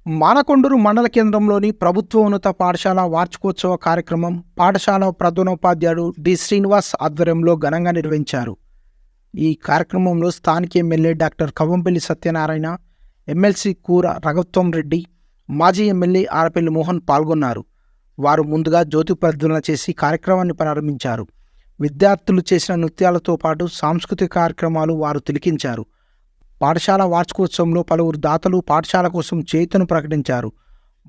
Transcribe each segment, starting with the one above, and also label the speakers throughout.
Speaker 1: మానకొండూరు మండల కేంద్రంలోని ప్రభుత్వ ఉన్నత పాఠశాల వార్షికోత్సవ కార్యక్రమం పాఠశాల ప్రధానోపాధ్యాయుడు డి శ్రీనివాస్ ఆధ్వర్యంలో ఘనంగా నిర్వహించారు. ఈ కార్యక్రమంలో స్థానిక MLA doctor Kavvampalli Satyanarayana, MLC కూర రఘుత్వం రెడ్డి, మాజీ ఎమ్మెల్యే ఆరపల్లి మోహన్ పాల్గొన్నారు. వారు ముందుగా జ్యోతి ప్రజ్వలన చేసి కార్యక్రమాన్ని ప్రారంభించారు. విద్యార్థులు చేసిన నృత్యాలతో పాటు సాంస్కృతిక కార్యక్రమాలు వారు తిలకించారు. పాఠశాల వార్షికోత్సవంలో పలువురు దాతలు పాఠశాల కోసం చేతును ప్రకటించారు.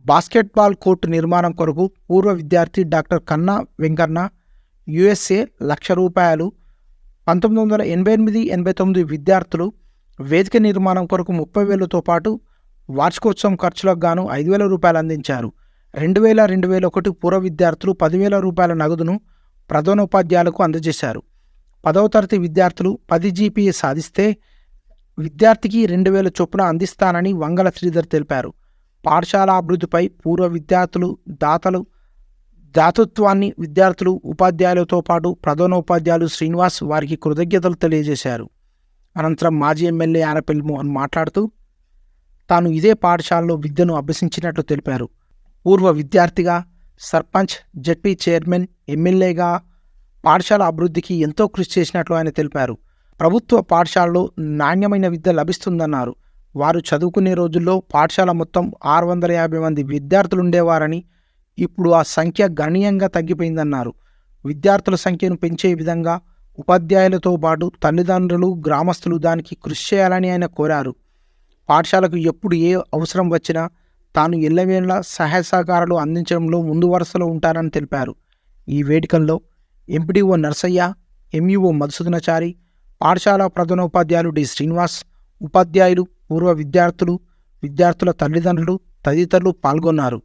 Speaker 1: బాస్కెట్బాల్ కోర్టు నిర్మాణం కొరకు పూర్వ విద్యార్థి డాక్టర్ కన్నా వెంకన్న USA ₹1,00,000, 1988-89 విద్యార్థులు వేదిక నిర్మాణం కొరకు 30,000తో పాటు వార్షికోత్సవం ఖర్చులకు గాను ₹5,000 అందించారు. 2000-2001 పూర్వ విద్యార్థులు ₹10,000 నగదును ప్రధానోపాధ్యాయులకు అందజేశారు. 10వ తరగతి విద్యార్థులు 10 GPA సాధిస్తే విద్యార్థికి 2,000 చొప్పున అందిస్తానని వంగల శ్రీధర్ తెలిపారు. పాఠశాల అభివృద్ధిపై పూర్వ విద్యార్థులు దాతృత్వాన్ని విద్యార్థులు ఉపాధ్యాయులతో పాటు ప్రధానోపాధ్యాయులు శ్రీనివాస్ వారికి కృతజ్ఞతలు తెలియజేశారు. అనంతరం మాజీ ఎమ్మెల్యే ఆరపల్లి మోహన్ మాట్లాడుతూ తాను ఇదే పాఠశాలలో విద్యను అభ్యసించినట్లు తెలిపారు. పూర్వ విద్యార్థిగా, సర్పంచ్, జడ్పీ చైర్మన్, ఎమ్మెల్యేగా పాఠశాల అభివృద్ధికి ఎంతో కృషి చేసినట్లు ఆయన తెలిపారు. ప్రభుత్వ పాఠశాలలో నాణ్యమైన విద్య లభిస్తుందన్నారు. వారు చదువుకునే రోజుల్లో పాఠశాల మొత్తం 650 మంది విద్యార్థులుండేవారని, ఇప్పుడు ఆ సంఖ్య గణనీయంగా తగ్గిపోయిందన్నారు. విద్యార్థుల సంఖ్యను పెంచే విధంగా ఉపాధ్యాయులతో పాటు తల్లిదండ్రులు, గ్రామస్తులు దానికి కృషి చేయాలని ఆయన కోరారు. పాఠశాలకు ఎప్పుడు ఏ అవసరం వచ్చినా తాను ఎల్లవేళలా సహాయ సహకారాలు అందించడంలో ముందు వరుసలో ఉంటారని తెలిపారు. ఈ వేడుకల్లో ఎంపీడీఓ నర్సయ్య, MUO మధుసూదనాచారి, పాఠశాల ప్రధానోపాధ్యాయులు డి శ్రీనివాస్, ఉపాధ్యాయులు, పూర్వ విద్యార్థులు, విద్యార్థుల తల్లిదండ్రులు తదితరులు పాల్గొన్నారు.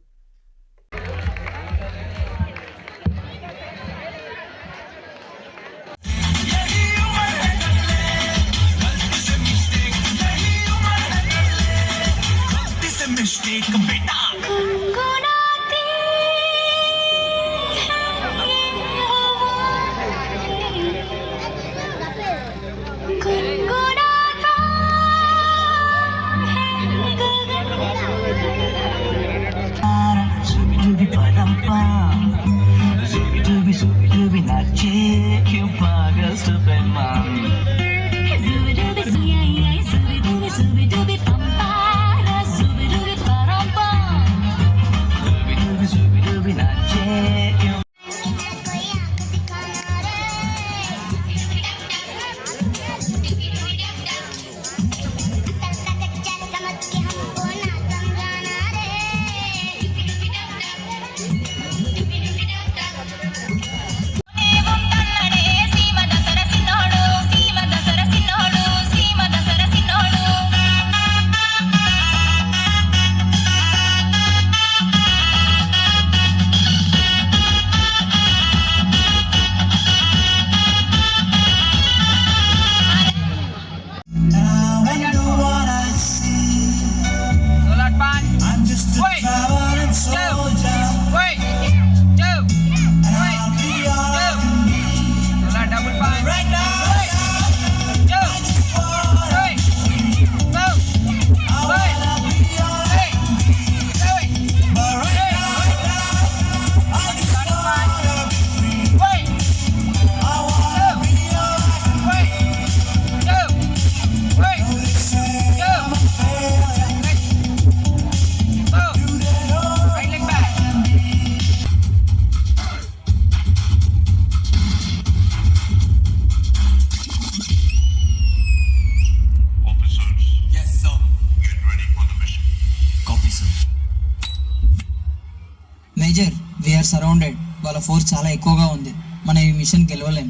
Speaker 2: Major, we're surrounded. వాళ్ళ ఫోర్స్ చాలా ఎక్కువగా ఉంది. మనం ఈ మిషన్ గెలవలేం.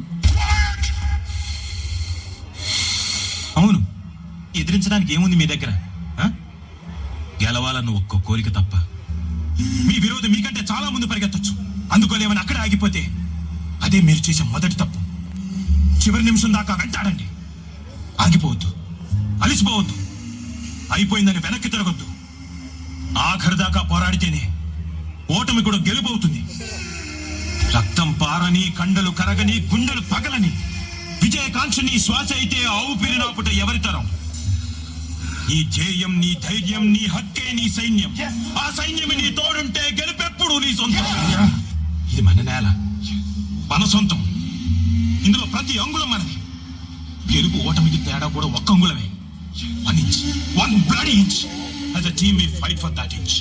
Speaker 3: అవును, ఎదిరించడానికి ఏముంది మీ దగ్గర? గెలవాలన్న ఒక్క కోరిక తప్ప. మీ విరోధి మీకంటే చాలా ముందు పరిగెత్తచ్చు. అందుకోలేమని అక్కడే ఆగిపోతే అదే మీరు చేసే మొదటి తప్పు. చివరి నిమిషం దాకా వెంటాడండి. ఆగిపోవద్దు, అలిసిపోవద్దు, అయిపోయిందని వెనక్కి తిరగొద్దు. ఆఖరి దాకా పోరాడితేనే ఓటమి కూడా గెలుపవుతుంది. రక్తం పారని, కండలు కరగని, గుండెలు పగలని విజయకాంక్షని శ్వాస అయితే ఆవు పేరినాపుట ఎవరి తరం? నీ జేయం, నీ ధైర్యం, నీ హక్కే నీ సైన్యం. ఆ సైన్యం నీ తోడుంటే గెలుపెప్పుడు నీ సొంతం. ఇది మన నేల, మన సొంతం. ఇందులో ప్రతి అంగుళం మనది. గెలుపు ఓటమికి తేడా కూడా ఒక్క అంగుళమే. 1 inch, 1 bloody inch. As a team we fight for that inch.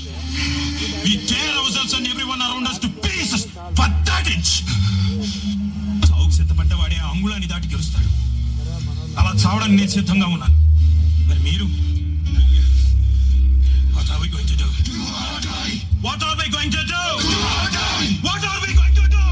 Speaker 3: We tear ourselves and everyone around us to pieces for that inch. చావుకు సిద్ధపడ్డవాడే ఆ అంగుళాన్ని దాటి గెలుస్తాడు. అలా చావడానికి నేను సిద్ధంగా ఉన్నాను. మరి మీరు? What are we going to do? What are we going to do? What are we going to do?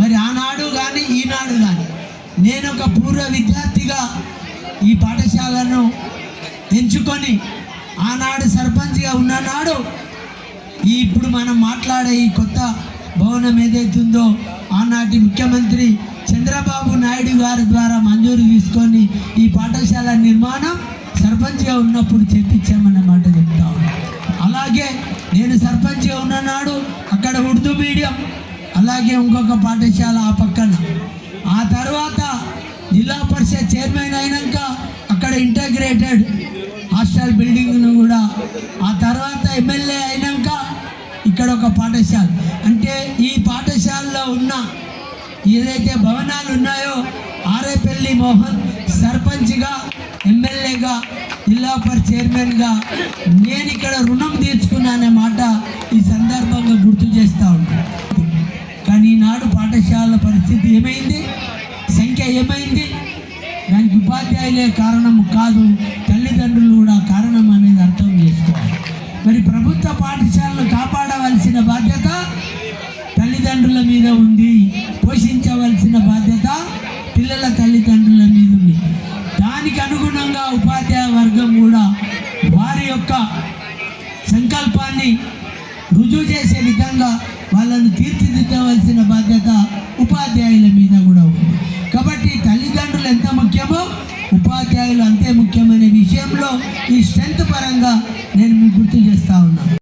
Speaker 4: మరి ఆనాడు కానీ ఈనాడు కానీ నేను ఒక పూర్వ విద్యార్థిగా ఈ పాఠశాలను ఎంచుకొని ఆనాడు సర్పంచ్గా ఉన్ననాడు ఇప్పుడు మనం మాట్లాడే ఈ కొత్త భవనం ఏదైతుందో ఆనాటి ముఖ్యమంత్రి చంద్రబాబు నాయుడు గారి ద్వారా మంజూరు తీసుకొని ఈ పాఠశాల నిర్మాణం సర్పంచ్గా ఉన్నప్పుడు చేపించామన్నమాట చెప్తా ఉన్నాను. అలాగే నేను సర్పంచ్గా ఉన్ననాడు అక్కడ ఉర్దూ మీడియం, అలాగే ఇంకొక పాఠశాల ఆ పక్కన. ఆ తర్వాత జిల్లా పరిషత్ చైర్మన్ అయినాక అక్కడ ఇంటగ్రేటెడ్ హాస్టల్ బిల్డింగ్ను కూడా, ఆ తర్వాత ఎమ్మెల్యే అయినాక ఇక్కడ ఒక పాఠశాల. అంటే ఈ పాఠశాలలో ఉన్న ఏదైతే భవనాలు ఉన్నాయో ఆరేపల్లి మోహన్ సర్పంచ్గా, ఎమ్మెల్యేగా, జిల్లా పరిషత్ చైర్మన్గా నేను ఇక్కడ రుణం తీర్చుకున్నానే మాట ఈ సందర్భంగా గుర్తు చేస్తూ ఉంటాను. కానీ ఈనాడు పాఠశాల పరిస్థితి ఏమైంది, సంఖ్య ఏమైంది, దానికి ఉపాధ్యాయులే కారణం కాదు, తల్లిదండ్రులు కూడా కారణం అనేది అర్థం చేసుకోవాలి. మరి ప్రభుత్వ పాఠశాలను కాపాడవలసిన బాధ్యత తల్లిదండ్రుల మీద ఉంది, పోషించవలసిన బాధ్యత పిల్లల తల్లిదండ్రుల మీద ఉంది. దానికి అనుగుణంగా ఉపాధ్యాయ వర్గం కూడా వారి యొక్క సంకల్పాన్ని రుజువు చేసే విధంగా వాళ్ళను తీర్చిదిద్దవలసిన బాధ్యత ఉపాధ్యాయుల మీద కూడా ఉంది. కాబట్టి తల్లిదండ్రులు ఎంత ముఖ్యమో ఉపాధ్యాయులు అంతే ముఖ్యమైన విషయంలో ఈ స్ట్రెంత్ పరంగా నేను మీకు గుర్తు చేస్తా ఉన్నాను.